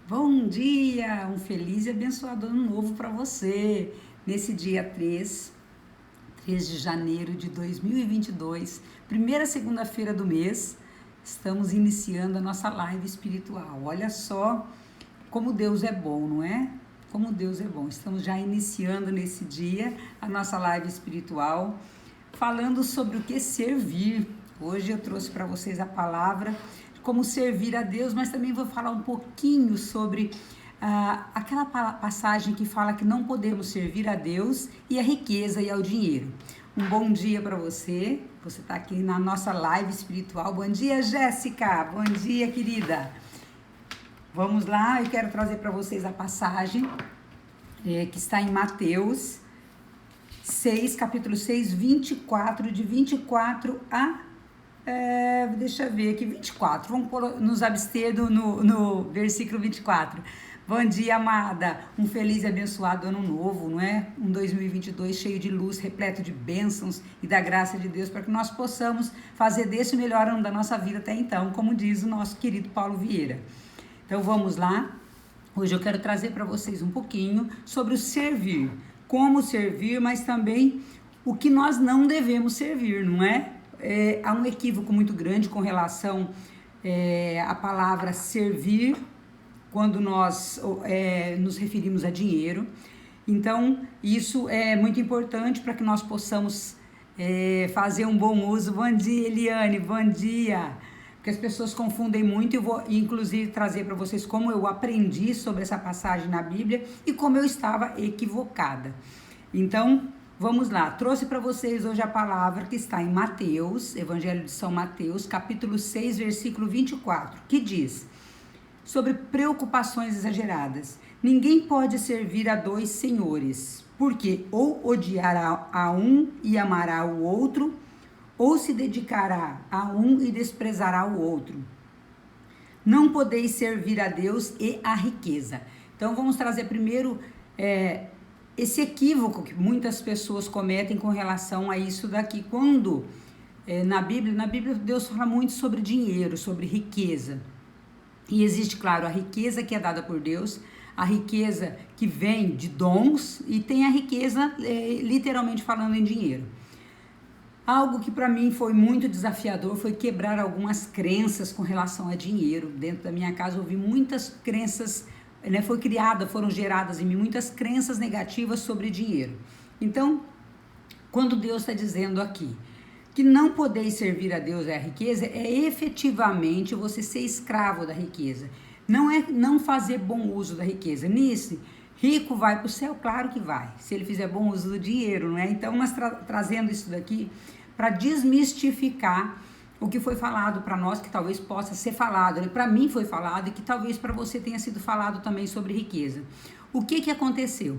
Bom dia, um feliz e abençoado ano novo para você. Nesse dia 3 de janeiro de 2022, primeira segunda-feira do mês, estamos iniciando a nossa live espiritual. Olha só como Deus é bom, não é? Como Deus é bom. Estamos já iniciando nesse dia a nossa live espiritual, falando sobre o que servir. Hoje eu trouxe para vocês a palavra de como servir a Deus, mas também vou falar um pouquinho sobre aquela passagem que fala que não podemos servir a Deus e a riqueza e ao dinheiro. Um bom dia para você. Você está aqui na nossa live espiritual. Bom dia, Jéssica. Bom dia, querida. Vamos lá, eu quero trazer para vocês a passagem que está em Mateus 6, capítulo 6, 24, de 24 a... deixa eu ver aqui, 24. Vamos nos abster no versículo 24. Bom dia, amada. Um feliz e abençoado ano novo, não é? Um 2022 cheio de luz, repleto de bênçãos e da graça de Deus, para que nós possamos fazer desse o melhor ano da nossa vida até então, como diz o nosso querido Paulo Vieira. Então vamos lá. Hoje eu quero trazer para vocês um pouquinho sobre o servir. Como servir, mas também o que nós não devemos servir, não é? Há um equívoco muito grande com relação à palavra servir, quando nós nos referimos a dinheiro. Então, isso é muito importante para que nós possamos fazer um bom uso. Bom dia, Eliane, bom dia! Porque as pessoas confundem muito, e eu vou inclusive trazer para vocês como eu aprendi sobre essa passagem na Bíblia e como eu estava equivocada. Então, vamos lá, trouxe para vocês hoje a palavra que está em Mateus, Evangelho de São Mateus, capítulo 6, versículo 24, que diz sobre preocupações exageradas. Ninguém pode servir a dois senhores, porque ou odiará a um e amará o outro, ou se dedicará a um e desprezará o outro. Não podeis servir a Deus e a riqueza. Então vamos trazer primeiro esse equívoco que muitas pessoas cometem com relação a isso daqui. Quando na Bíblia Deus fala muito sobre dinheiro, sobre riqueza. E existe, claro, a riqueza que é dada por Deus, a riqueza que vem de dons, e tem a riqueza literalmente falando em dinheiro. Algo que para mim foi muito desafiador foi quebrar algumas crenças com relação a dinheiro. Dentro da minha casa eu ouvi muitas crenças, foram geradas em mim muitas crenças negativas sobre dinheiro. Então, quando Deus está dizendo aqui que não podeis servir a Deus e a riqueza, é efetivamente você ser escravo da riqueza. Não é não fazer bom uso da riqueza. Nisso, rico vai para o céu? Claro que vai, se ele fizer bom uso do dinheiro, não é? Então, nós trazendo isso daqui para desmistificar o que foi falado para nós, que talvez possa ser falado, né? Para mim foi falado e que talvez para você tenha sido falado também sobre riqueza. O que aconteceu?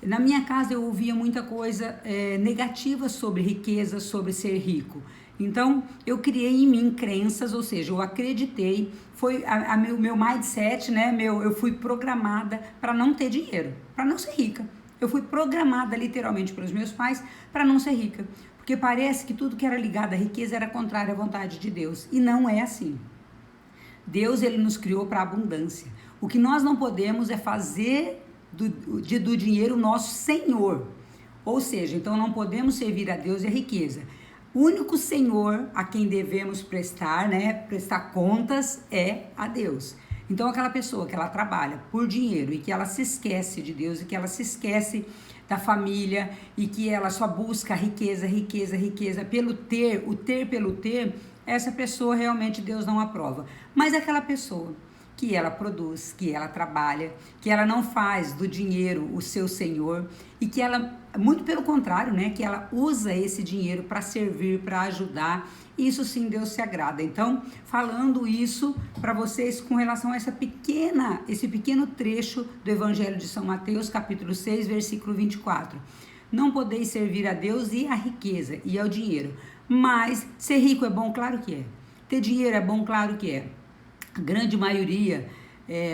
Na minha casa eu ouvia muita coisa negativa sobre riqueza, sobre ser rico. Então, eu criei em mim crenças, ou seja, eu acreditei, foi meu mindset, né? Eu fui programada para não ter dinheiro, para não ser rica. Eu fui programada literalmente pelos meus pais para não ser rica. Porque parece que tudo que era ligado à riqueza era contrário à vontade de Deus. E não é assim. Deus, ele nos criou para abundância. O que nós não podemos é fazer do dinheiro o nosso senhor. Ou seja, então não podemos servir a Deus e a riqueza. O único senhor a quem devemos prestar, prestar contas é a Deus. Então aquela pessoa que ela trabalha por dinheiro e que ela se esquece de Deus e que ela se esquece da família e que ela só busca riqueza pelo ter, o ter pelo ter, essa pessoa realmente Deus não aprova. Mas aquela pessoa que ela produz, que ela trabalha, que ela não faz do dinheiro o seu senhor e que ela, muito pelo contrário, que ela usa esse dinheiro para servir, para ajudar, isso sim Deus se agrada. Então, falando isso para vocês com relação a esse pequeno trecho do Evangelho de São Mateus, capítulo 6, versículo 24. Não podeis servir a Deus e a riqueza e ao dinheiro, mas ser rico é bom? Claro que é. Ter dinheiro é bom? Claro que é. A grande maioria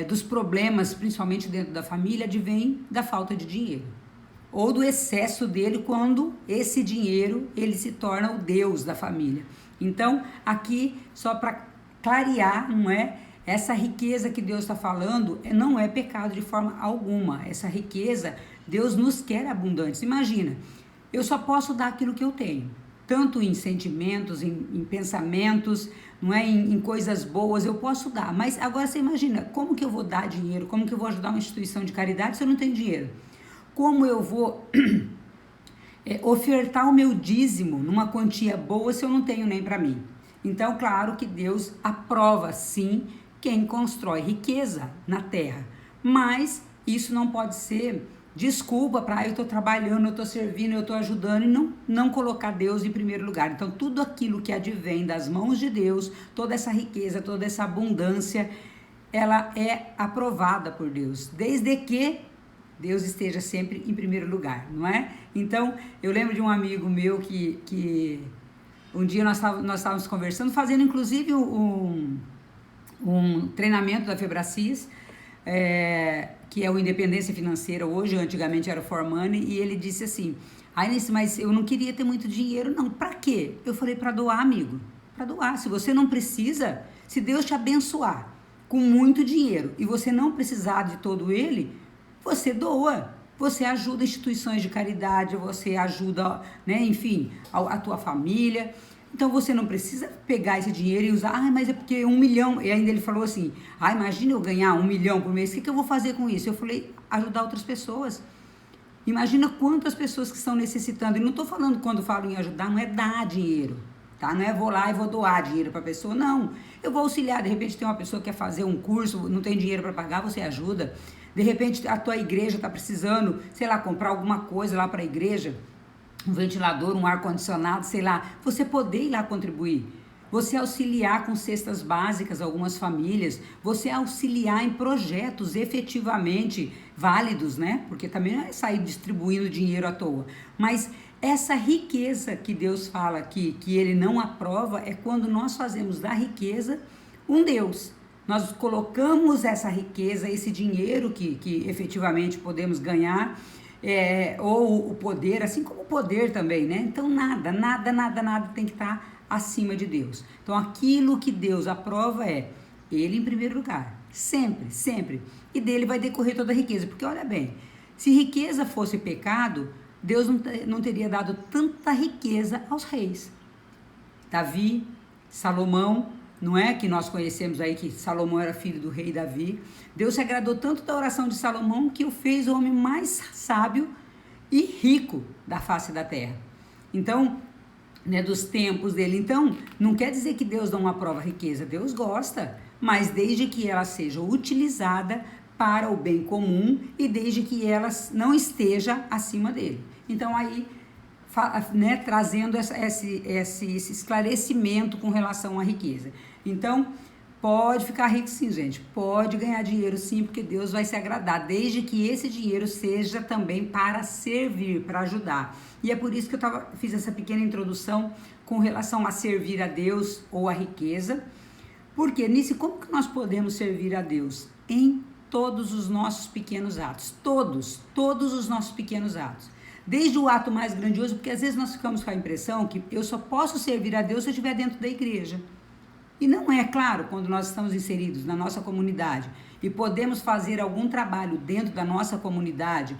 dos problemas, principalmente dentro da família, advém da falta de dinheiro. Ou do excesso dele, quando esse dinheiro ele se torna o Deus da família. Então, aqui, só para clarear, não é? Essa riqueza que Deus está falando não é pecado de forma alguma. Essa riqueza, Deus nos quer abundantes. Imagina, eu só posso dar aquilo que eu tenho, tanto em sentimentos, em pensamentos, não é? Em coisas boas eu posso dar. Mas agora você imagina, como que eu vou dar dinheiro? Como que eu vou ajudar uma instituição de caridade se eu não tenho dinheiro? Como eu vou ofertar o meu dízimo numa quantia boa se eu não tenho nem para mim? Então, claro que Deus aprova, sim, quem constrói riqueza na terra. Mas isso não pode ser desculpa para eu estou trabalhando, eu estou servindo, eu estou ajudando e não colocar Deus em primeiro lugar. Então, tudo aquilo que advém das mãos de Deus, toda essa riqueza, toda essa abundância, ela é aprovada por Deus, desde que Deus esteja sempre em primeiro lugar, não é? Então, eu lembro de um amigo meu que um dia nós estávamos conversando, fazendo inclusive um treinamento da Febracis, que é o Independência Financeira hoje, antigamente era o For Money, e ele disse assim, mas eu não queria ter muito dinheiro não, pra quê? Eu falei, para doar, amigo, para doar. Se você não precisa, se Deus te abençoar com muito dinheiro e você não precisar de todo ele, você doa, você ajuda instituições de caridade, você ajuda, né, enfim, a tua família. Então você não precisa pegar esse dinheiro e usar, mas é porque 1 milhão, e ainda ele falou assim, imagina eu ganhar 1 milhão por mês, o que eu vou fazer com isso? Eu falei, ajudar outras pessoas. Imagina quantas pessoas que estão necessitando, e não estou falando quando falo em ajudar, não é dar dinheiro, tá? Não é vou lá e vou doar dinheiro para a pessoa, não. Eu vou auxiliar, de repente tem uma pessoa que quer fazer um curso, não tem dinheiro para pagar, você ajuda. De repente a tua igreja está precisando, sei lá, comprar alguma coisa lá para a igreja, um ventilador, um ar-condicionado, sei lá, você poder ir lá contribuir, você auxiliar com cestas básicas algumas famílias, você auxiliar em projetos efetivamente válidos, né? Porque também não é sair distribuindo dinheiro à toa, mas essa riqueza que Deus fala aqui, que Ele não aprova, é quando nós fazemos da riqueza um Deus. Nós colocamos essa riqueza, esse dinheiro que efetivamente podemos ganhar, ou o poder, assim como o poder também, né? Então nada tem que estar acima de Deus. Então aquilo que Deus aprova é Ele em primeiro lugar, sempre, e dele vai decorrer toda a riqueza, porque olha bem, se riqueza fosse pecado, Deus não teria dado tanta riqueza aos reis. Davi, Salomão, não é? Que nós conhecemos aí que Salomão era filho do rei Davi. Deus se agradou tanto da oração de Salomão que o fez o homem mais sábio e rico da face da terra. Então, né, dos tempos dele. Então, não quer dizer que Deus não aprova a riqueza. Deus gosta, mas desde que ela seja utilizada para o bem comum e desde que ela não esteja acima dele. Então, aí, né, trazendo esse esclarecimento com relação à riqueza. Então, pode ficar rico sim, gente, pode ganhar dinheiro sim, porque Deus vai se agradar, desde que esse dinheiro seja também para servir, para ajudar. E é por isso que eu fiz essa pequena introdução com relação a servir a Deus ou a riqueza, porque nisso, como que nós podemos servir a Deus? Em todos os nossos pequenos atos, todos os nossos pequenos atos. Desde o ato mais grandioso, porque às vezes nós ficamos com a impressão que eu só posso servir a Deus se eu estiver dentro da igreja. E não é, claro, quando nós estamos inseridos na nossa comunidade e podemos fazer algum trabalho dentro da nossa comunidade,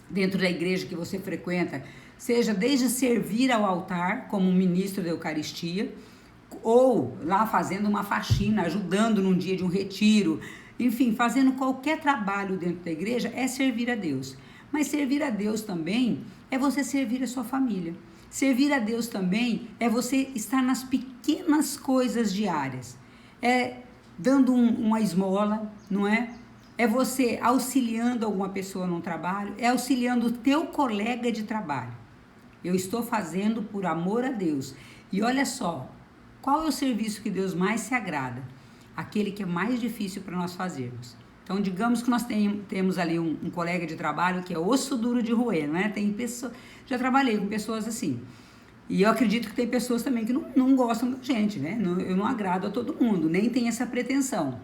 dentro da igreja que você frequenta, seja desde servir ao altar como um ministro da Eucaristia, ou lá fazendo uma faxina, ajudando num dia de um retiro, enfim, fazendo qualquer trabalho dentro da igreja, é servir a Deus. Mas servir a Deus também é você servir a sua família. Servir a Deus também é você estar nas pequenas coisas diárias. É dando uma esmola, não é? É você auxiliando alguma pessoa num trabalho, é auxiliando o teu colega de trabalho. Eu estou fazendo por amor a Deus. E olha só, qual é o serviço que Deus mais se agrada? Aquele que é mais difícil para nós fazermos. Então, digamos que nós temos ali um colega de trabalho que é osso duro de roer, não é? Tem pessoas, já trabalhei com pessoas assim. E eu acredito que tem pessoas também que não gostam da gente, né? Eu não agrado a todo mundo, nem tenho essa pretensão.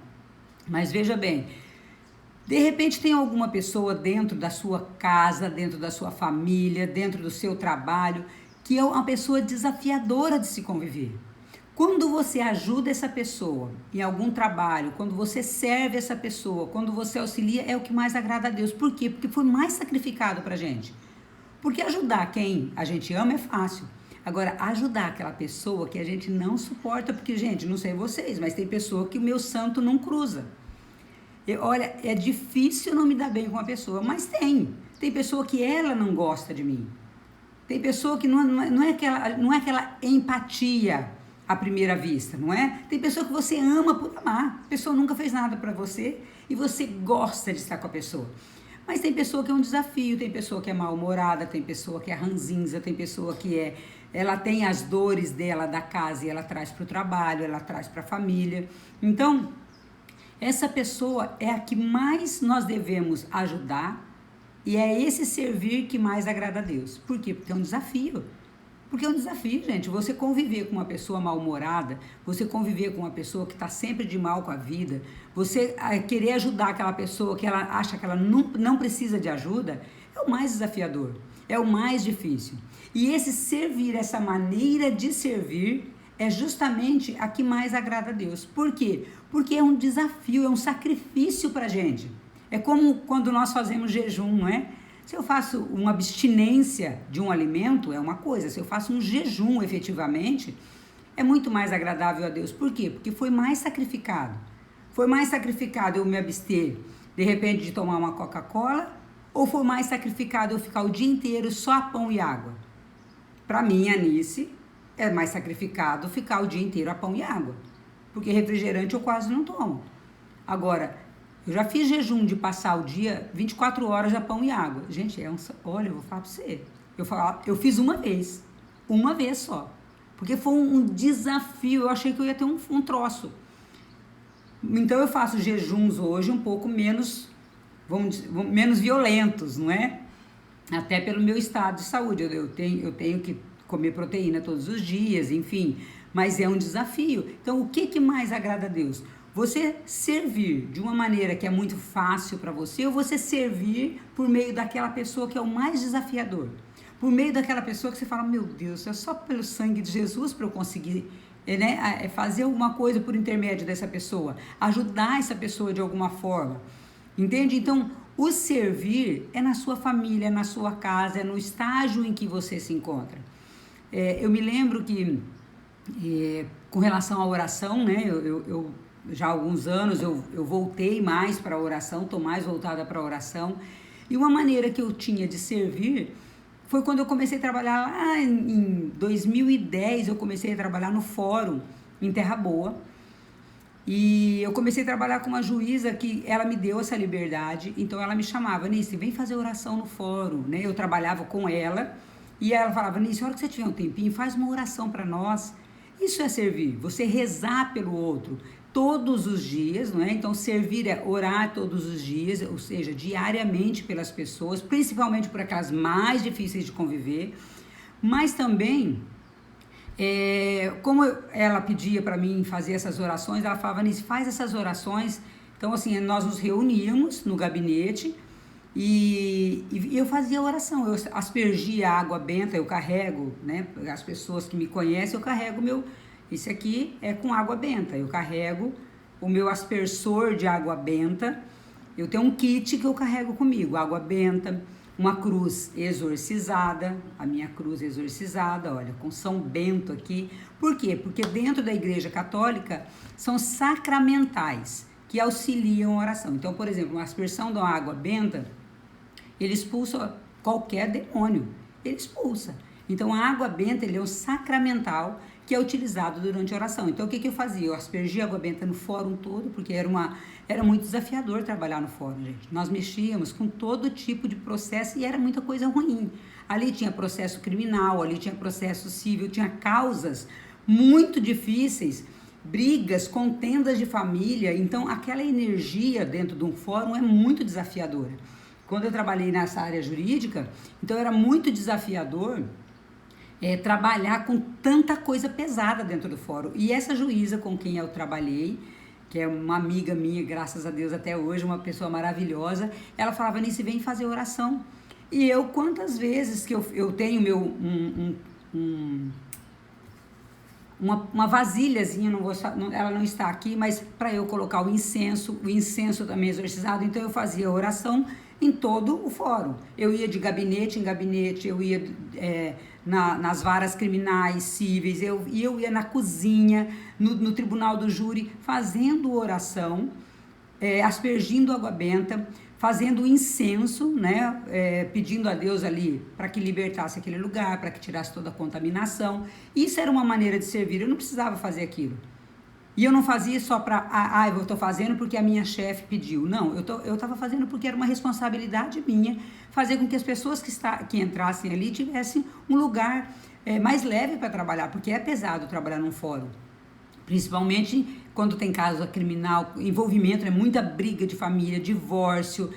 Mas veja bem, de repente tem alguma pessoa dentro da sua casa, dentro da sua família, dentro do seu trabalho, que é uma pessoa desafiadora de se conviver. Quando você ajuda essa pessoa em algum trabalho, quando você serve essa pessoa, quando você auxilia, é o que mais agrada a Deus. Por quê? Porque foi mais sacrificado pra gente. Porque ajudar quem a gente ama é fácil. Agora, ajudar aquela pessoa que a gente não suporta, porque, gente, não sei vocês, mas tem pessoa que o meu santo não cruza. Olha, é difícil não me dar bem com uma pessoa, mas tem. Tem pessoa que ela não gosta de mim. Tem pessoa que não é aquela empatia à primeira vista, não é? Tem pessoa que você ama por amar. A pessoa nunca fez nada pra você e você gosta de estar com a pessoa. Mas tem pessoa que é um desafio, tem pessoa que é mal-humorada, tem pessoa que é ranzinza, tem pessoa que ela tem as dores dela da casa e ela traz para o trabalho, ela traz para a família. Então, essa pessoa é a que mais nós devemos ajudar e é esse servir que mais agrada a Deus. Por quê? Porque é um desafio. Porque é um desafio, gente. Você conviver com uma pessoa mal-humorada, você conviver com uma pessoa que está sempre de mal com a vida, você querer ajudar aquela pessoa que ela acha que ela não precisa de ajuda, é o mais desafiador, é o mais difícil. E esse servir, essa maneira de servir, é justamente a que mais agrada a Deus. Por quê? Porque é um desafio, é um sacrifício pra gente. É como quando nós fazemos jejum, não é? Se eu faço uma abstinência de um alimento, é uma coisa. Se eu faço um jejum efetivamente, é muito mais agradável a Deus. Por quê? Porque foi mais sacrificado. Foi mais sacrificado eu me abster, de repente, de tomar uma Coca-Cola, ou foi mais sacrificado eu ficar o dia inteiro só a pão e água? Para mim, Anice, é mais sacrificado ficar o dia inteiro a pão e água. Porque refrigerante eu quase não tomo. Agora, eu já fiz jejum de passar o dia 24 horas a pão e água. Gente, olha, eu vou falar pra você. Eu fiz uma vez só. Porque foi um desafio, eu achei que eu ia ter um troço. Então eu faço jejuns hoje um pouco menos, menos violentos, não é? Até pelo meu estado de saúde. Eu tenho que comer proteína todos os dias, enfim. Mas é um desafio. Então, o que mais agrada a Deus? Você servir de uma maneira que é muito fácil para você, ou você servir por meio daquela pessoa que é o mais desafiador? Por meio daquela pessoa que você fala, meu Deus, é só pelo sangue de Jesus para eu conseguir fazer alguma coisa por intermédio dessa pessoa, ajudar essa pessoa de alguma forma, entende? Então, o servir é na sua família, é na sua casa, é no estágio em que você se encontra. Eu me lembro que, com relação à oração, né, eu já há alguns anos eu voltei mais para a oração, estou mais voltada para a oração, e uma maneira que eu tinha de servir foi quando eu comecei a trabalhar lá em 2010, eu comecei a trabalhar no fórum em Terra Boa, e eu comecei a trabalhar com uma juíza que ela me deu essa liberdade, então ela me chamava, Nice, vem fazer oração no fórum, né? Eu trabalhava com ela, e ela falava, Nice, a hora que você tiver um tempinho, faz uma oração para nós. Isso é servir, você rezar pelo outro todos os dias, não é? Então, servir é orar todos os dias, ou seja, diariamente pelas pessoas, principalmente por aquelas mais difíceis de conviver, mas também, como ela pedia para mim fazer essas orações, ela falava, Nice, faz essas orações. Então, assim, nós nos reuníamos no gabinete e eu fazia oração, eu aspergia a água benta, eu carrego, né? As pessoas que me conhecem, eu carrego esse aqui é com água benta, eu carrego o meu aspersor de água benta, eu tenho um kit que eu carrego comigo, água benta, uma cruz exorcizada, a minha cruz exorcizada, olha, com São Bento aqui. Por quê? Porque dentro da Igreja Católica são sacramentais que auxiliam a oração. Então, por exemplo, uma aspersão da água benta, ele expulsa qualquer demônio, ele expulsa. Então, a água benta, ele é um sacramental que é utilizado durante a oração. Então, o que eu fazia? Eu aspergia água benta no fórum todo, porque era muito desafiador trabalhar no fórum, gente. Nós mexíamos com todo tipo de processo e era muita coisa ruim. Ali tinha processo criminal, ali tinha processo civil, tinha causas muito difíceis, brigas, contendas de família. Então, aquela energia dentro de um fórum é muito desafiadora. Quando eu trabalhei nessa área jurídica, então era muito desafiador trabalhar com tanta coisa pesada dentro do fórum. E essa juíza com quem eu trabalhei, que é uma amiga minha, graças a Deus até hoje, uma pessoa maravilhosa, ela falava, Nice, vem fazer oração. E eu, quantas vezes que eu tenho uma vasilhazinha, ela não está aqui, mas para eu colocar o incenso também exorcizado. Então eu fazia oração em todo o fórum. Eu ia de gabinete em gabinete, eu ia nas varas criminais, cíveis, eu ia na cozinha, no tribunal do júri, fazendo oração, aspergindo água benta, fazendo incenso, né, pedindo a Deus ali para que libertasse aquele lugar, para que tirasse toda a contaminação. Isso era uma maneira de servir, eu não precisava fazer aquilo. E eu não fazia só para, eu estou fazendo porque a minha chefe pediu. Não, eu estava fazendo porque era uma responsabilidade minha fazer com que as pessoas que entrassem ali tivessem um lugar mais leve para trabalhar, porque é pesado trabalhar num fórum. Principalmente quando tem caso criminal, envolvimento, muita briga de família, divórcio,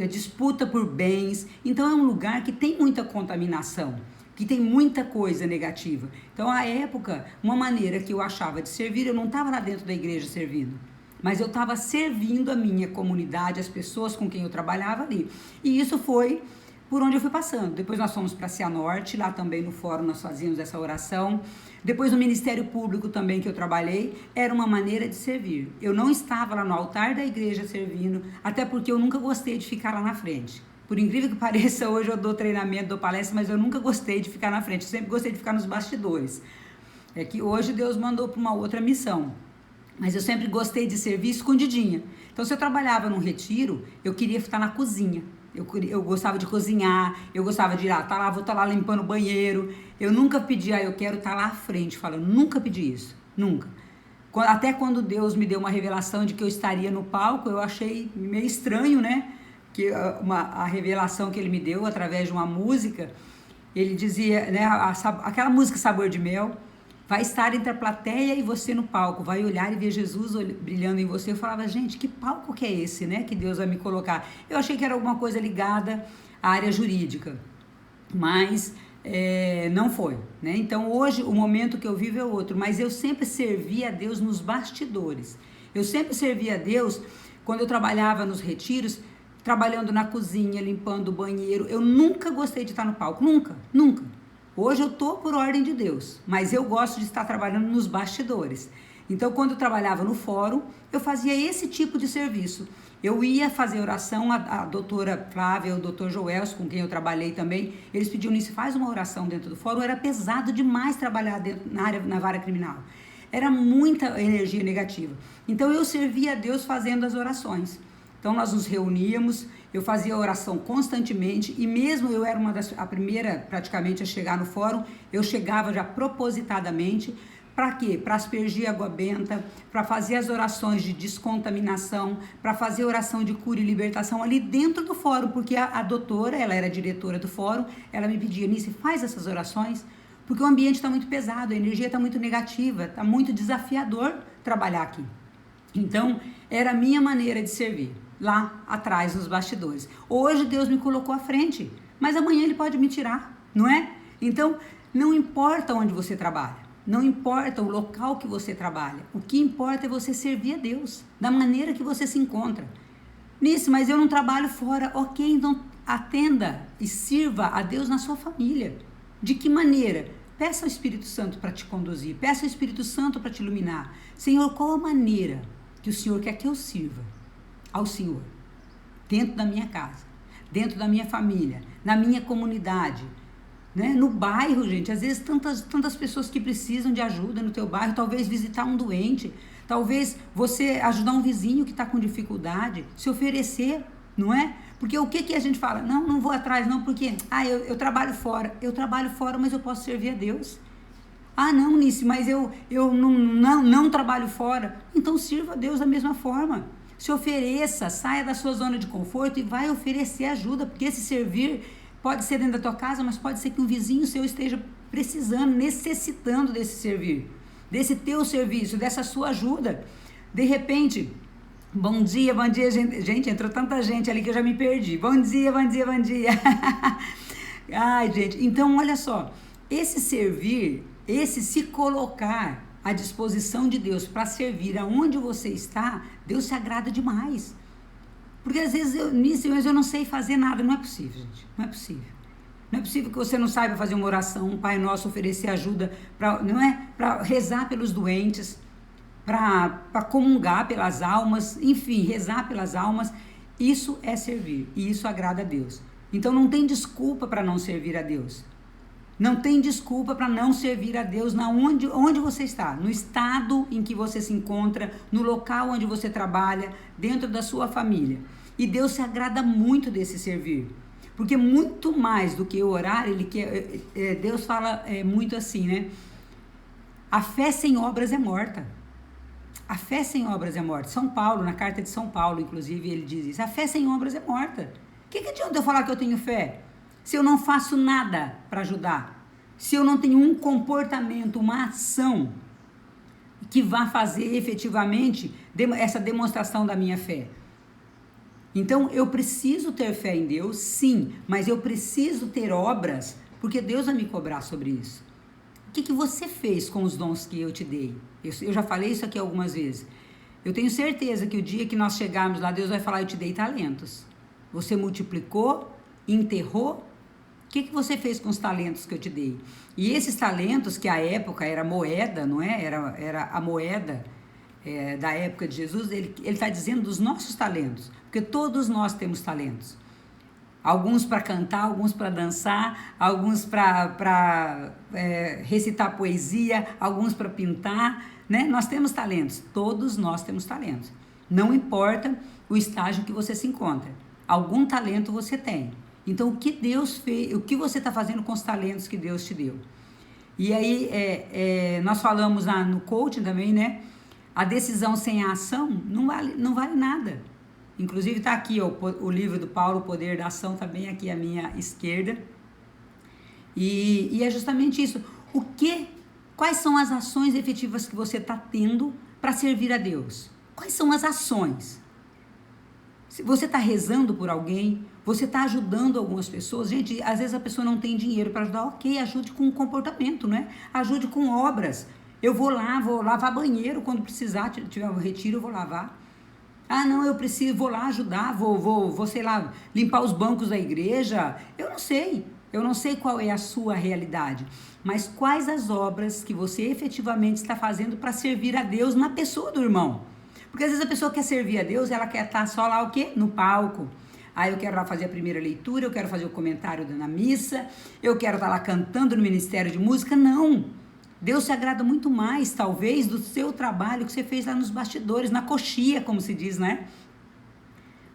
disputa por bens. Então é um lugar que tem muita contaminação, que tem muita coisa negativa. Então, à época, uma maneira que eu achava de servir, eu não estava lá dentro da igreja servindo, mas eu estava servindo a minha comunidade, as pessoas com quem eu trabalhava ali. E isso foi por onde eu fui passando. Depois nós fomos para Cianorte, lá também no fórum nós fazíamos essa oração. Depois no Ministério Público também que eu trabalhei, era uma maneira de servir. Eu não estava lá no altar da igreja servindo, até porque eu nunca gostei de ficar lá na frente. Por incrível que pareça, hoje eu dou treinamento, dou palestra, mas eu nunca gostei de ficar na frente, eu sempre gostei de ficar nos bastidores. É que hoje Deus mandou para uma outra missão, mas eu sempre gostei de servir escondidinha. Então, se eu trabalhava num retiro, eu queria estar na cozinha. Eu gostava de cozinhar, eu gostava de ir lá, vou estar lá limpando o banheiro. Eu nunca pedi, eu quero estar lá à frente, falando, nunca pedi isso, nunca. Até quando Deus me deu uma revelação de que eu estaria no palco, eu achei meio estranho, né? Que a revelação que ele me deu através de uma música, ele dizia, né, aquela música Sabor de Mel, vai estar entre a plateia e você no palco, vai olhar e ver Jesus brilhando em você. Eu falava, gente, que palco que é esse, né, que Deus vai me colocar? Eu achei que era alguma coisa ligada à área jurídica, mas não foi, né? Então hoje o momento que eu vivo é outro, mas eu sempre servi a Deus nos bastidores. Eu sempre servi a Deus quando eu trabalhava nos retiros, trabalhando na cozinha, limpando o banheiro. Eu nunca gostei de estar no palco, nunca. Hoje eu tô por ordem de Deus, mas eu gosto de estar trabalhando nos bastidores. Então, quando eu trabalhava no fórum, eu fazia esse tipo de serviço. Eu ia fazer oração, a doutora Flávia, o doutor Joelso, com quem eu trabalhei também, eles pediam, Nice, faz uma oração dentro do fórum. Era pesado demais trabalhar na vara criminal. Era muita energia negativa. Então, eu servia a Deus fazendo as orações. Então, nós nos reuníamos, eu fazia oração constantemente, e mesmo eu era a primeira praticamente a chegar no fórum, eu chegava já propositadamente. Para quê? Para aspergir água benta, para fazer as orações de descontaminação, para fazer oração de cura e libertação ali dentro do fórum, porque a doutora, ela era diretora do fórum, ela me pedia, Nice, faz essas orações, porque o ambiente está muito pesado, a energia está muito negativa, está muito desafiador trabalhar aqui. Então, era a minha maneira de servir, lá atrás, nos bastidores. Hoje Deus me colocou à frente, mas amanhã Ele pode me tirar, não é? Então, não importa onde você trabalha, não importa o local que você trabalha, o que importa é você servir a Deus, da maneira que você se encontra. Nisso, mas eu não trabalho fora, ok, então atenda e sirva a Deus na sua família. De que maneira? Peça ao Espírito Santo para te conduzir, peça ao Espírito Santo para te iluminar. Senhor, qual a maneira que o Senhor quer que eu sirva ao Senhor? Dentro da minha casa, dentro da minha família, na minha comunidade, né? No bairro, gente, às vezes tantas pessoas que precisam de ajuda no teu bairro, talvez visitar um doente, talvez você ajudar um vizinho que está com dificuldade, se oferecer, não é? Porque o que a gente fala? Não vou atrás não, porque eu trabalho fora, mas eu posso servir a Deus. Não, Nice, mas eu não trabalho fora, então sirva a Deus da mesma forma. Se ofereça, saia da sua zona de conforto e vai oferecer ajuda, porque esse servir pode ser dentro da tua casa, mas pode ser que um vizinho seu esteja precisando, necessitando desse servir, desse teu serviço, dessa sua ajuda. De repente, bom dia, gente, entrou tanta gente ali que eu já me perdi. Bom dia. Ai, gente, então olha só, esse servir, esse se colocar à disposição de Deus para servir aonde você está, Deus se agrada demais. Porque às vezes eu não sei fazer nada, não é possível, gente, não é possível. Não é possível que você não saiba fazer uma oração, um Pai Nosso, oferecer ajuda, não é? Para rezar pelos doentes, para comungar pelas almas, enfim, rezar pelas almas. Isso é servir e isso agrada a Deus. Então não tem desculpa para não servir a Deus. Não tem desculpa para não servir a Deus onde você está, no estado em que você se encontra, no local onde você trabalha, dentro da sua família. E Deus se agrada muito desse servir. Porque muito mais do que orar, Deus fala muito assim, né? A fé sem obras é morta. A fé sem obras é morta. São Paulo, na carta de São Paulo, inclusive, ele diz isso. A fé sem obras é morta. O que adianta eu falar que eu tenho fé? Se eu não faço nada para ajudar, se eu não tenho um comportamento, uma ação que vá fazer efetivamente essa demonstração da minha fé. Então, eu preciso ter fé em Deus, sim, mas eu preciso ter obras, porque Deus vai me cobrar sobre isso. O que você fez com os dons que eu te dei? Eu já falei isso aqui algumas vezes. Eu tenho certeza que o dia que nós chegarmos lá, Deus vai falar, eu te dei talentos. Você multiplicou, enterrou. O que você fez com os talentos que eu te dei? E esses talentos, que à época era moeda, não é? Era a moeda da época de Jesus, ele está dizendo dos nossos talentos, porque todos nós temos talentos. Alguns para cantar, alguns para dançar, alguns para recitar poesia, alguns para pintar, né? Nós temos talentos, todos nós temos talentos. Não importa o estágio que você se encontra, algum talento você tem. Então, o que Deus fez, o que você está fazendo com os talentos que Deus te deu? E aí, nós falamos no coaching também, né? A decisão sem a ação não vale nada. Inclusive, está aqui o livro do Paulo, O Poder da Ação, está bem aqui à minha esquerda. E é justamente isso. Quais são as ações efetivas que você está tendo para servir a Deus? Quais são as ações? Se você está rezando por alguém, você está ajudando algumas pessoas. Gente, às vezes a pessoa não tem dinheiro para ajudar. Ok, ajude com comportamento, né? Ajude com obras. Eu vou lavar banheiro quando precisar, tiver um retiro, eu vou lavar. Ah, não, eu preciso, vou lá ajudar, vou, sei lá, limpar os bancos da igreja. Eu não sei qual é a sua realidade, mas quais as obras que você efetivamente está fazendo para servir a Deus na pessoa do irmão. Porque às vezes a pessoa quer servir a Deus, ela quer estar só lá o quê? No palco. Ah, eu quero lá fazer a primeira leitura, eu quero fazer o comentário na missa, eu quero estar lá cantando no ministério de música. Não! Deus se agrada muito mais, talvez, do seu trabalho que você fez lá nos bastidores, na coxia, como se diz, né?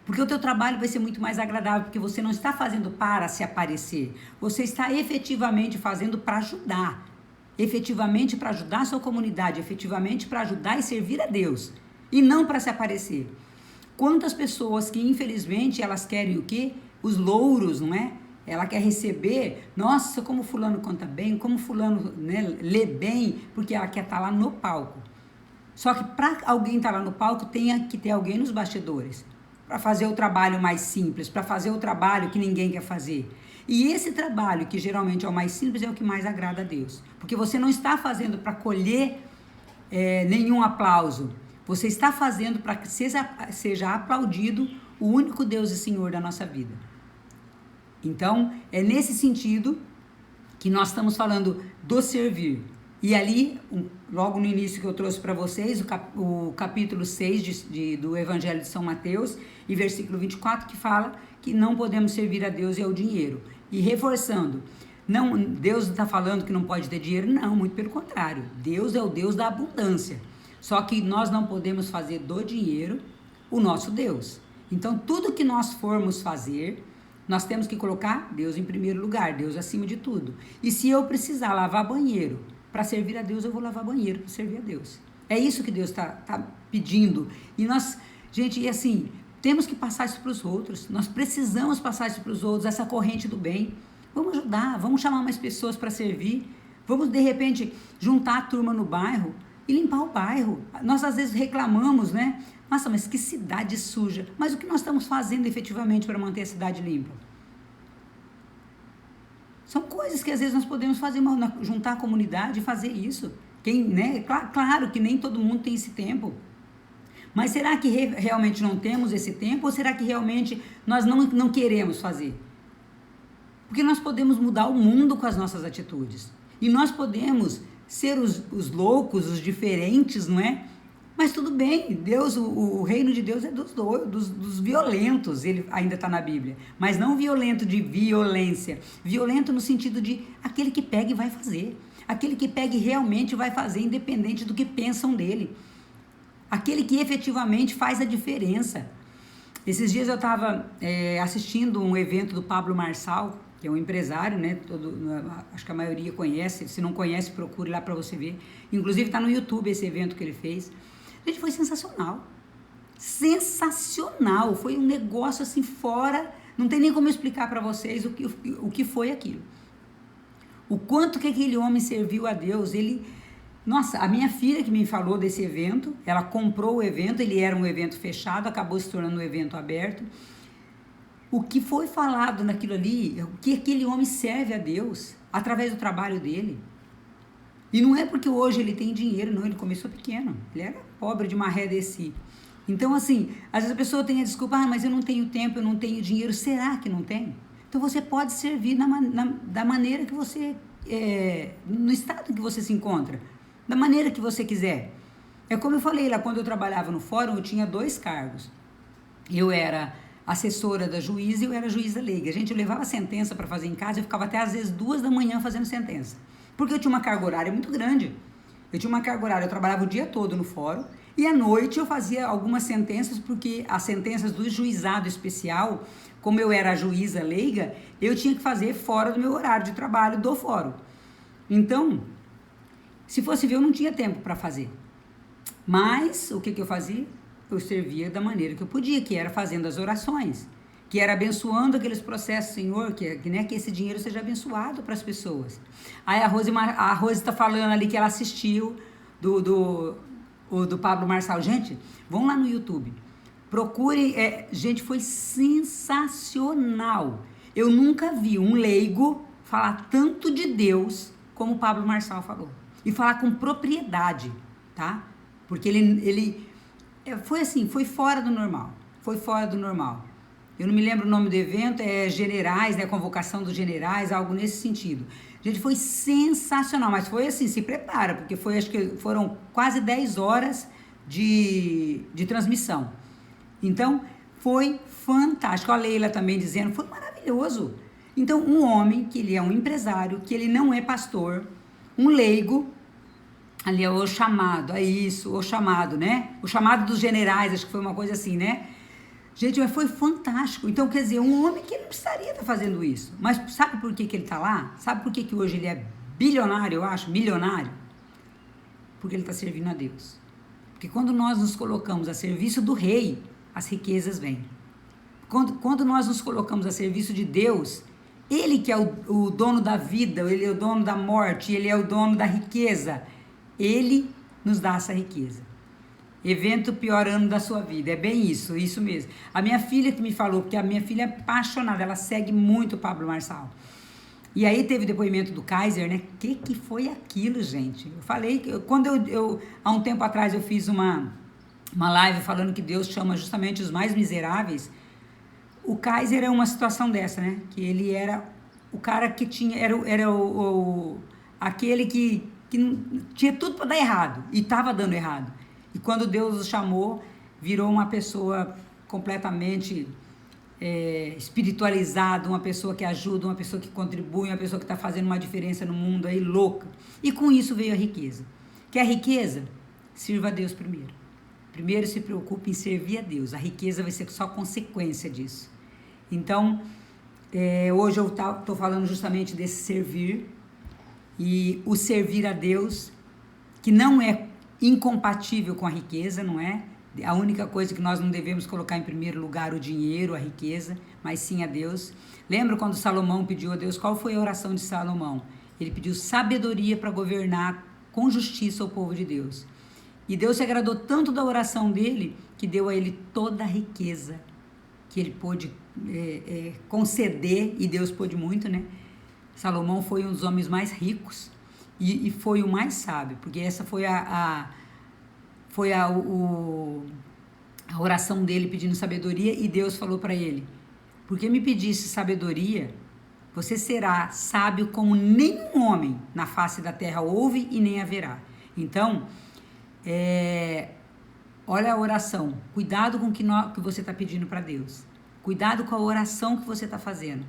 Porque o teu trabalho vai ser muito mais agradável, porque você não está fazendo para se aparecer, você está efetivamente fazendo para ajudar, efetivamente para ajudar a sua comunidade, efetivamente para ajudar e servir a Deus, e não para se aparecer. Quantas pessoas que, infelizmente, elas querem o quê? Os louros, não é? Ela quer receber, nossa, como fulano canta bem, como fulano, né, lê bem, porque ela quer estar lá no palco. Só que para alguém estar lá no palco, tem que ter alguém nos bastidores, para fazer o trabalho mais simples, para fazer o trabalho que ninguém quer fazer. E esse trabalho, que geralmente é o mais simples, é o que mais agrada a Deus. Porque você não está fazendo para colher nenhum aplauso, você está fazendo para que seja aplaudido o único Deus e Senhor da nossa vida. Então, é nesse sentido que nós estamos falando do servir. E ali, logo no início que eu trouxe para vocês, o capítulo 6 do Evangelho de São Mateus, e versículo 24, que fala que não podemos servir a Deus e ao dinheiro. E reforçando, não, Deus está falando que não pode ter dinheiro? Não, muito pelo contrário. Deus é o Deus da abundância. Só que nós não podemos fazer do dinheiro o nosso Deus. Então, tudo que nós formos fazer, nós temos que colocar Deus em primeiro lugar, Deus acima de tudo. E se eu precisar lavar banheiro para servir a Deus, eu vou lavar banheiro para servir a Deus. É isso que Deus está pedindo. E nós, gente, e assim, temos que passar isso para os outros. Nós precisamos passar isso para os outros, essa corrente do bem. Vamos ajudar, vamos chamar mais pessoas para servir. Vamos, de repente, juntar a turma no bairro e limpar o bairro. Nós, às vezes, reclamamos, né? Nossa, mas que cidade suja. Mas o que nós estamos fazendo efetivamente para manter a cidade limpa? São coisas que às vezes nós podemos fazer, juntar a comunidade e fazer isso. Né? Claro que nem todo mundo tem esse tempo. Mas será que realmente não temos esse tempo? Ou será que realmente nós não queremos fazer? Porque nós podemos mudar o mundo com as nossas atitudes. E nós podemos ser os loucos, os diferentes, não é? Mas tudo bem, Deus, o reino de Deus é dos violentos, ele ainda está na Bíblia. Mas não violento de violência. Violento no sentido de aquele que pega e vai fazer. Aquele que pega e realmente vai fazer, independente do que pensam dele. Aquele que efetivamente faz a diferença. Esses dias eu estava assistindo um evento do Pablo Marçal, que é um empresário, né? Acho que a maioria conhece. Se não conhece, procure lá para você ver. Inclusive está no YouTube esse evento que ele fez. Gente, foi sensacional. Sensacional. Foi um negócio assim fora. Não tem nem como explicar para vocês o que foi aquilo. O quanto que aquele homem serviu a Deus. Nossa, a minha filha que me falou desse evento, ela comprou o evento, ele era um evento fechado, acabou se tornando um evento aberto. O que foi falado naquilo ali, o que aquele homem serve a Deus através do trabalho dele. E não é porque hoje ele tem dinheiro, não, ele começou pequeno, ele era pobre de maré desse. Então, assim, às vezes a pessoa tem a desculpa, mas eu não tenho tempo, eu não tenho dinheiro. Será que não tem? Então você pode servir da maneira que você, no estado que você se encontra, da maneira que você quiser. É como eu falei lá, quando eu trabalhava no fórum, eu tinha 2 cargos. Eu era assessora da juíza e eu era juíza leiga. Gente, eu levava sentença para fazer em casa, eu ficava até às vezes 2 da manhã fazendo sentença. Porque eu tinha uma carga horária muito grande. Eu tinha uma carga horária, eu trabalhava o dia todo no fórum e à noite eu fazia algumas sentenças, porque as sentenças do juizado especial, como eu era a juíza leiga, eu tinha que fazer fora do meu horário de trabalho do fórum. Então, se fosse ver, eu não tinha tempo para fazer. Mas, o que eu fazia? Eu servia da maneira que eu podia, que era fazendo as orações, que era abençoando aqueles processos, Senhor, que esse dinheiro seja abençoado para as pessoas. Aí a Rose está falando ali que ela assistiu do Pablo Marçal. Gente, vão lá no YouTube, procurem, gente, foi sensacional. Eu nunca vi um leigo falar tanto de Deus como o Pablo Marçal falou. E falar com propriedade, tá? Porque ele foi assim, foi fora do normal. Foi fora do normal. Eu não me lembro o nome do evento, generais, né? Convocação dos generais, algo nesse sentido. Gente, foi sensacional, mas foi assim, se prepara, porque acho que foram quase 10 horas de transmissão. Então, foi fantástico. A Leila também dizendo, foi maravilhoso. Então, um homem, que ele é um empresário, que ele não é pastor, um leigo, ali é o chamado, o chamado, né? O chamado dos generais, acho que foi uma coisa assim, né? Gente, mas foi fantástico. Então, quer dizer, um homem que não precisaria estar fazendo isso. Mas sabe por que ele está lá? Sabe por que hoje ele é bilionário, eu acho, milionário? Porque ele está servindo a Deus. Porque quando nós nos colocamos a serviço do rei, as riquezas vêm. Quando nós nos colocamos a serviço de Deus, ele que é o dono da vida, ele é o dono da morte, ele é o dono da riqueza, ele nos dá essa riqueza. Evento pior ano da sua vida, é bem isso mesmo. A minha filha que me falou, porque a minha filha é apaixonada, ela segue muito o Pablo Marçal. E aí teve o depoimento do Kaiser, né? Que foi aquilo, gente? Eu falei, quando há um tempo atrás eu fiz uma live falando que Deus chama justamente os mais miseráveis. O Kaiser é uma situação dessa, né? Que ele era o cara que tinha, era aquele que tinha tudo para dar errado e estava dando errado. E quando Deus o chamou, virou uma pessoa completamente espiritualizada, uma pessoa que ajuda, uma pessoa que contribui, uma pessoa que está fazendo uma diferença no mundo aí, louca. E com isso veio a riqueza. Quer riqueza? Sirva a Deus primeiro. Primeiro se preocupe em servir a Deus. A riqueza vai ser só consequência disso. Então, hoje eu estou falando justamente desse servir. E o servir a Deus, que não é incompatível com a riqueza, não é? A única coisa que nós não devemos colocar em primeiro lugar o dinheiro, a riqueza, mas sim a Deus. Lembra quando Salomão pediu a Deus, qual foi a oração de Salomão? Ele pediu sabedoria para governar com justiça o povo de Deus. E Deus se agradou tanto da oração dele, que deu a ele toda a riqueza que ele pôde conceder, e Deus pôde muito, né? Salomão foi um dos homens mais ricos e foi o mais sábio, porque essa foi a oração dele pedindo sabedoria, e Deus falou para ele, porque me pedisse sabedoria, Você será sábio como nenhum homem na face da terra houve e nem haverá. Então, olha a oração. Cuidado com o que você está pedindo para Deus. Cuidado com a oração que você está fazendo.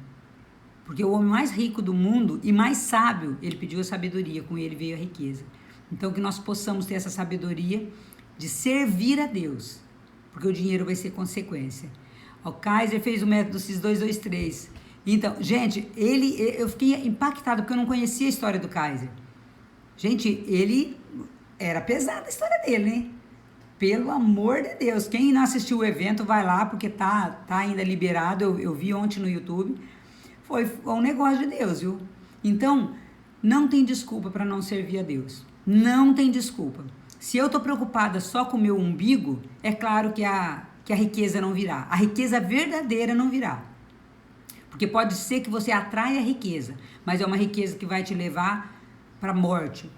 Porque o homem mais rico do mundo e mais sábio, ele pediu a sabedoria, com ele veio a riqueza. Então, que nós possamos ter essa sabedoria de servir a Deus, porque o dinheiro vai ser consequência. O Kaiser fez o método CIS 223. Então, gente, eu fiquei impactado, porque eu não conhecia a história do Kaiser. Gente, ele era pesada a história dele, né? Pelo amor de Deus. Quem não assistiu o evento, vai lá, porque tá ainda liberado. Eu vi ontem no YouTube. Foi um negócio de Deus, viu? Então, não tem desculpa para não servir a Deus. Não tem desculpa. Se eu tô preocupada só com o meu umbigo, é claro que a riqueza não virá. A riqueza verdadeira não virá. Porque pode ser que você atraia a riqueza, mas é uma riqueza que vai te levar para a morte.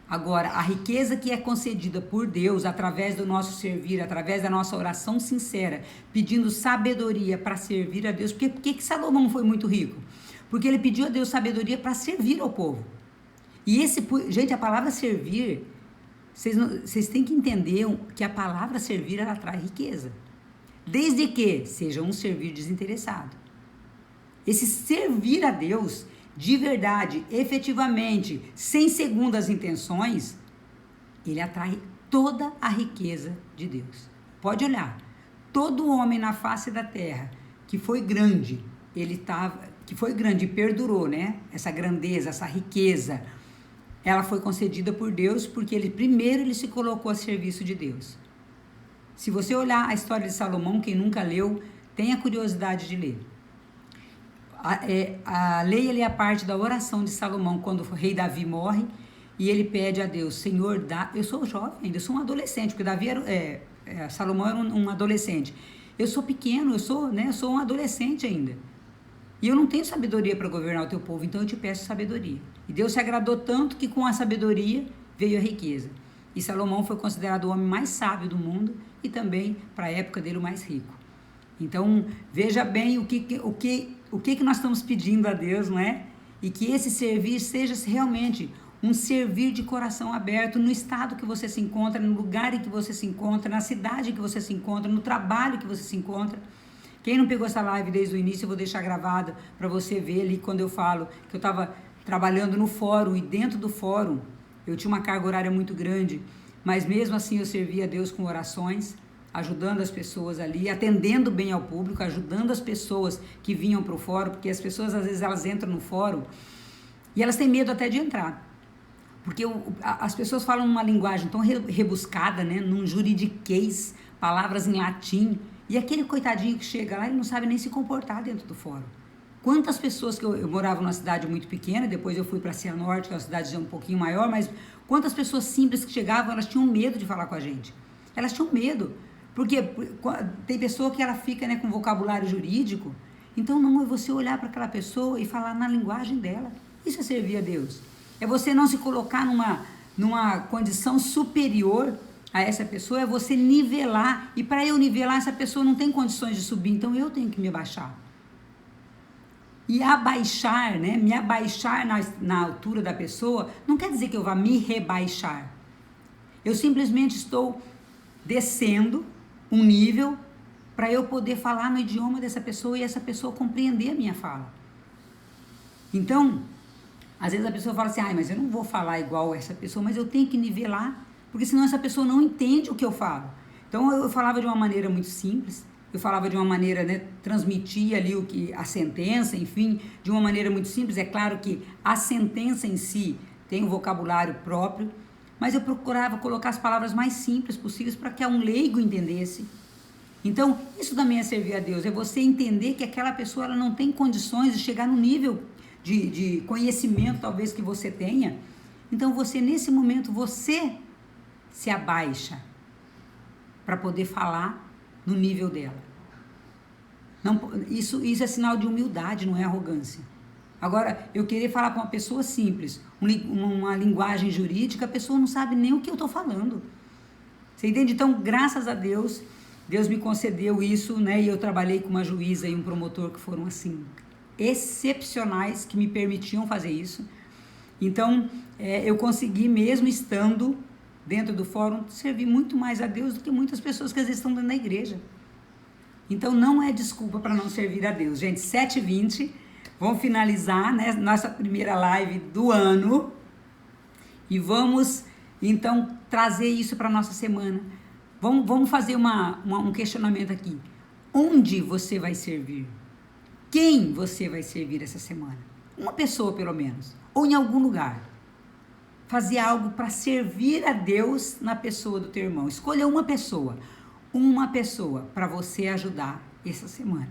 Agora, a riqueza que é concedida por Deus através do nosso servir, através da nossa oração sincera, pedindo sabedoria para servir a Deus. Por que Salomão foi muito rico? Porque ele pediu a Deus sabedoria para servir ao povo. E gente, a palavra servir, vocês têm que entender que a palavra servir, ela traz riqueza. Desde que seja um servir desinteressado. Esse servir a Deus de verdade, efetivamente, sem segundas intenções, ele atrai toda a riqueza de Deus. Pode olhar, todo homem na face da terra que foi grande, que foi grande e perdurou, né? Essa grandeza, essa riqueza, ela foi concedida por Deus porque ele se colocou a serviço de Deus. Se você olhar a história de Salomão, quem nunca leu, tenha curiosidade de ler. Leia ali a parte da oração de Salomão, quando o rei Davi morre, e ele pede a Deus, Senhor, eu sou jovem ainda, eu sou um adolescente, porque Salomão era um adolescente. Eu sou pequeno, eu sou um adolescente ainda. E eu não tenho sabedoria para governar o teu povo, então eu te peço sabedoria. E Deus se agradou tanto que com a sabedoria veio a riqueza. E Salomão foi considerado o homem mais sábio do mundo e também, para a época dele, o mais rico. Então, veja bem o que nós estamos pedindo a Deus, não é? E que esse servir seja realmente um servir de coração aberto no estado que você se encontra, no lugar em que você se encontra, na cidade que você se encontra, no trabalho que você se encontra. Quem não pegou essa live desde o início, eu vou deixar gravada para você ver ali quando eu falo que eu estava trabalhando no fórum, e dentro do fórum eu tinha uma carga horária muito grande, mas mesmo assim eu servia a Deus com orações, ajudando as pessoas ali, atendendo bem ao público, ajudando as pessoas que vinham para o fórum, porque as pessoas às vezes elas entram no fórum e elas têm medo até de entrar, porque as pessoas falam uma linguagem tão rebuscada, né, num juridiquês, palavras em latim, e aquele coitadinho que chega lá, ele não sabe nem se comportar dentro do fórum. Quantas pessoas que eu morava numa cidade muito pequena, depois eu fui para Cianorte, que é uma cidade já um pouquinho maior, mas quantas pessoas simples que chegavam, elas tinham medo de falar com a gente. Elas tinham medo. Porque tem pessoa que ela fica, né, com vocabulário jurídico. Então, não é você olhar para aquela pessoa e falar na linguagem dela. Isso é servir a Deus. É você não se colocar numa condição superior a essa pessoa, é você nivelar. E para eu nivelar, essa pessoa não tem condições de subir, então eu tenho que me abaixar. E abaixar, né, me abaixar na altura da pessoa, não quer dizer que eu vá me rebaixar. Eu simplesmente estou descendo um nível para eu poder falar no idioma dessa pessoa e essa pessoa compreender a minha fala. Então, às vezes a pessoa fala assim, mas eu não vou falar igual essa pessoa, mas eu tenho que nivelar, porque senão essa pessoa não entende o que eu falo. Então, eu falava de uma maneira muito simples, eu falava de uma maneira, né, transmitia ali a sentença, enfim, de uma maneira muito simples. É claro que a sentença em si tem um vocabulário próprio, mas eu procurava colocar as palavras mais simples possíveis para que um leigo entendesse. Então, isso também é servir a Deus, é você entender que aquela pessoa ela não tem condições de chegar no nível de conhecimento talvez que você tenha. Então, nesse momento, você se abaixa para poder falar no nível dela. Não, isso é sinal de humildade, não é arrogância. Agora, eu querer falar com uma pessoa simples, uma linguagem jurídica, a pessoa não sabe nem o que eu estou falando. Você entende? Então, graças a Deus, Deus me concedeu isso, né? E eu trabalhei com uma juíza e um promotor que foram assim, excepcionais que me permitiam fazer isso. Então, eu consegui, mesmo estando dentro do fórum, servir muito mais a Deus do que muitas pessoas que às vezes estão dentro da igreja. Então, não é desculpa para não servir a Deus. Gente, 7h20, vamos finalizar, né, nossa primeira live do ano e vamos, então, trazer isso para a nossa semana. Vamos fazer um questionamento aqui. Onde você vai servir? Quem você vai servir essa semana? Uma pessoa, pelo menos. Ou em algum lugar. Fazer algo para servir a Deus na pessoa do teu irmão. Escolha uma pessoa para você ajudar essa semana.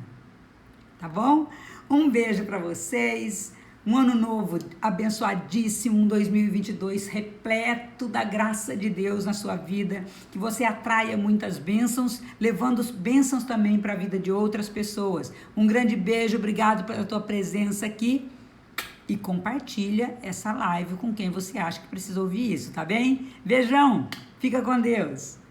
Tá bom? Um beijo para vocês. Um ano novo abençoadíssimo, um 2022 repleto da graça de Deus na sua vida, que você atraia muitas bênçãos, levando bênçãos também para a vida de outras pessoas. Um grande beijo, obrigado pela tua presença aqui e compartilha essa live com quem você acha que precisa ouvir isso, tá bem? Beijão, fica com Deus!